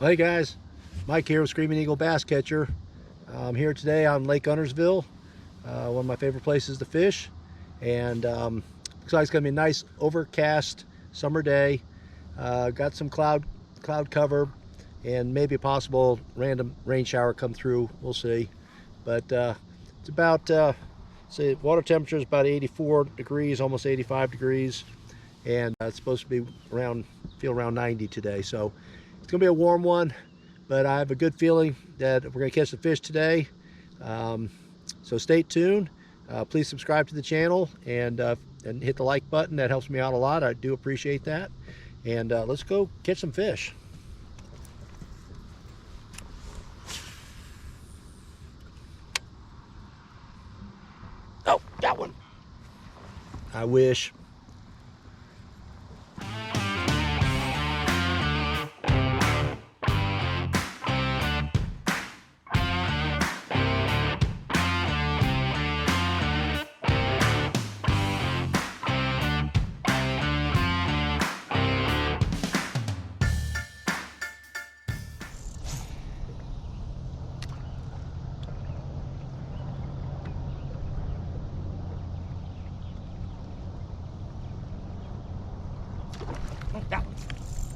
Hey guys, Mike here with Screaming Eagle Bass Catcher. I'm here today on Lake Guntersville, one of my favorite places to fish, and looks like it's going to be a nice overcast summer day. Got some cloud cover and maybe a possible random rain shower come through. We'll see, but it's about say water temperature is about 84 degrees, almost 85 degrees, and it's supposed to be feel around 90 today. So it's gonna be a warm one, but I have a good feeling that we're gonna catch the fish today. So stay tuned. Please subscribe to the channel and hit the like button. That helps me out a lot. I do appreciate that. And let's go catch some fish. Oh, got one. I wish.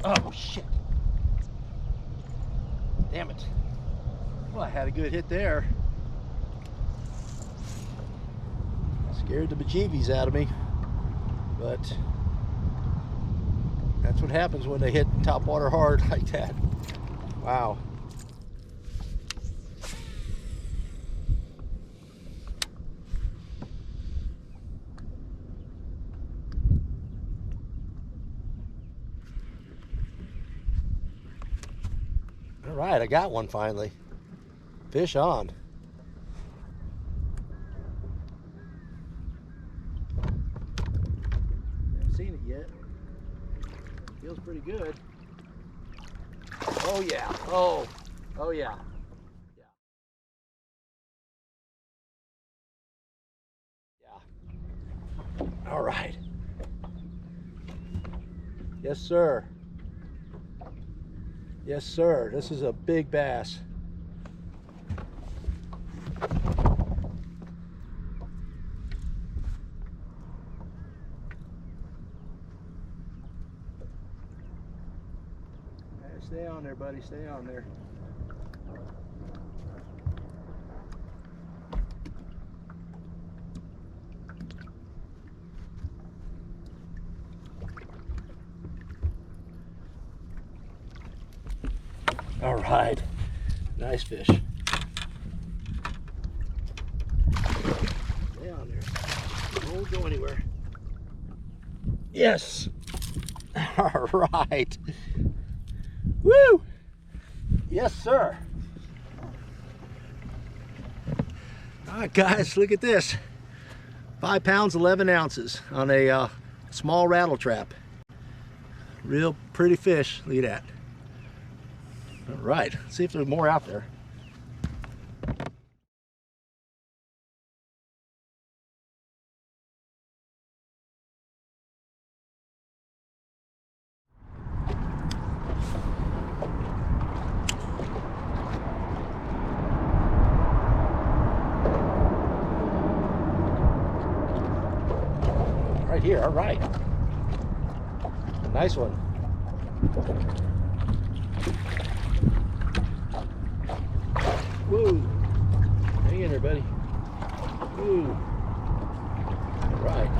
Oh shit. Damn it. Well, I had a good hit there. Scared the bejeebies out of me. But that's what happens when they hit top water hard like that. Wow. All right, I got one finally. Fish on. Haven't seen it yet. Feels pretty good. Oh yeah. Oh yeah. Yeah. All right. Yes, sir. Yes, sir. This is a big bass. Stay on there, buddy. Stay on there. All right, nice fish. Stay on there. Don't go anywhere. Yes. All right. Woo! Yes, sir. All right, guys, look at this. 5 pounds, 11 ounces on a small rattle trap. Real pretty fish. Look at that. All right, let's see if there's more out there. Right here, all right. Nice one. Woo! Hang in there, buddy. Woo! All right.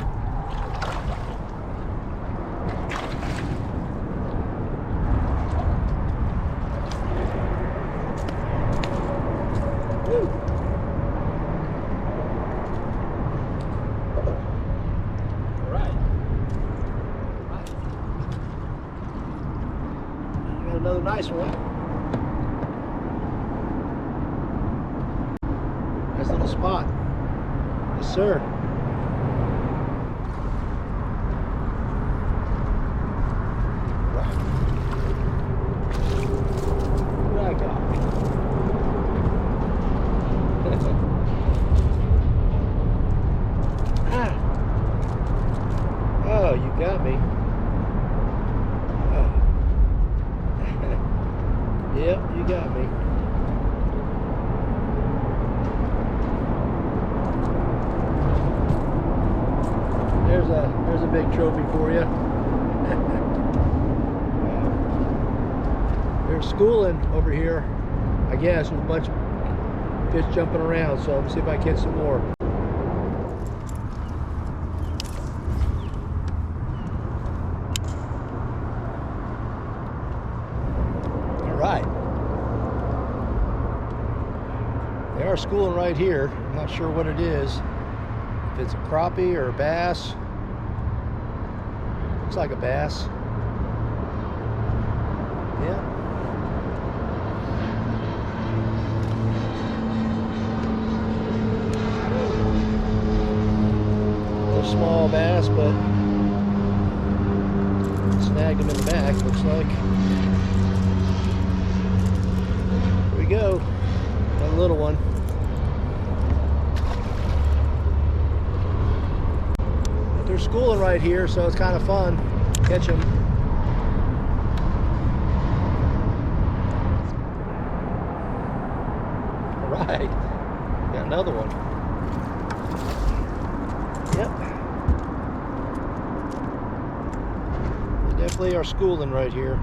Woo! All right. Got another nice one. Nice little spot. Yes, sir. Right. What I got? Ah. Oh, you got me. Oh. Yep, you got me. There's a big trophy for you. There's schooling over here. I guess there's a bunch of fish jumping around, so let's see if I can catch some more. All right. They are schooling right here. I'm not sure what it is. If it's a crappie or a bass. Looks like a bass. Yeah. Small bass, but snagged him in the back, looks like. Here we go. Another little one. But they're schooling right here, so it's kind of fun. Catch them. All right. Got another one. Yep. Definitely are schooling right here.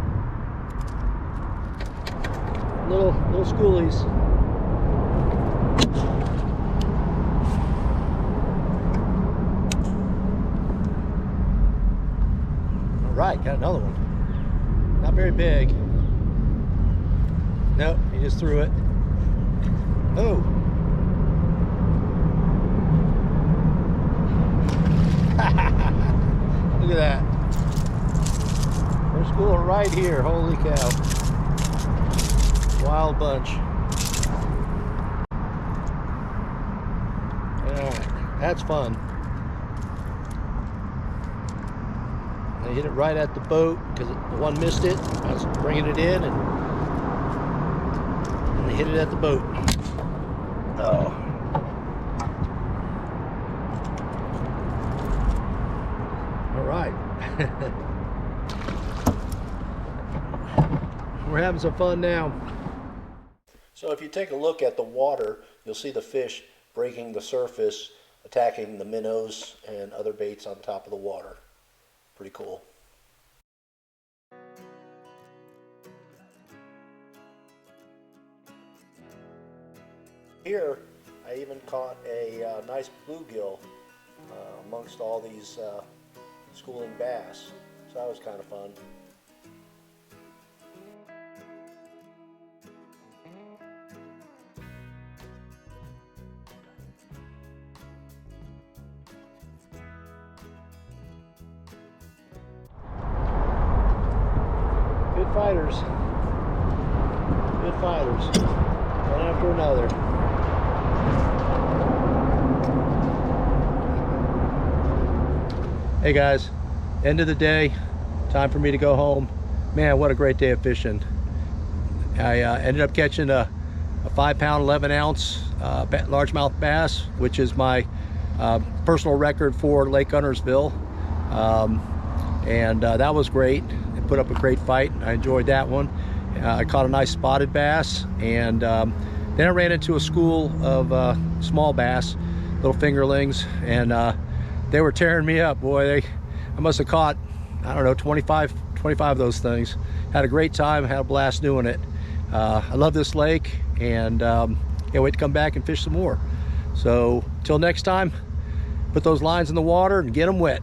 Little schoolies. All right, got another one. Not very big. Nope, he just threw it. Oh. Look at that. They're schooling right here. Holy cow. Wild bunch. Alright, that's fun. They hit it right at the boat because the one missed it. I was bringing it in and they hit it at the boat. Oh. Alright. We're having some fun now. So if you take a look at the water, you'll see the fish breaking the surface, attacking the minnows and other baits on top of the water. Pretty cool. Here, I even caught a nice bluegill amongst all these schooling bass. So that was kind of fun. Good fighters. Good fighters. One after another. Hey guys, end of the day, time for me to go home. Man, what a great day of fishing. I ended up catching a 5-pound, 11-ounce largemouth bass, which is my personal record for Lake Guntersville. That was great. It put up a great fight. I enjoyed that one. I caught a nice spotted bass, and then I ran into a school of small bass, little fingerlings, and they were tearing me up, boy. I must have caught, I don't know, 25 of those things. Had a great time, had a blast doing it. I love this lake, and can't wait to come back and fish some more. So, till next time, put those lines in the water and get them wet.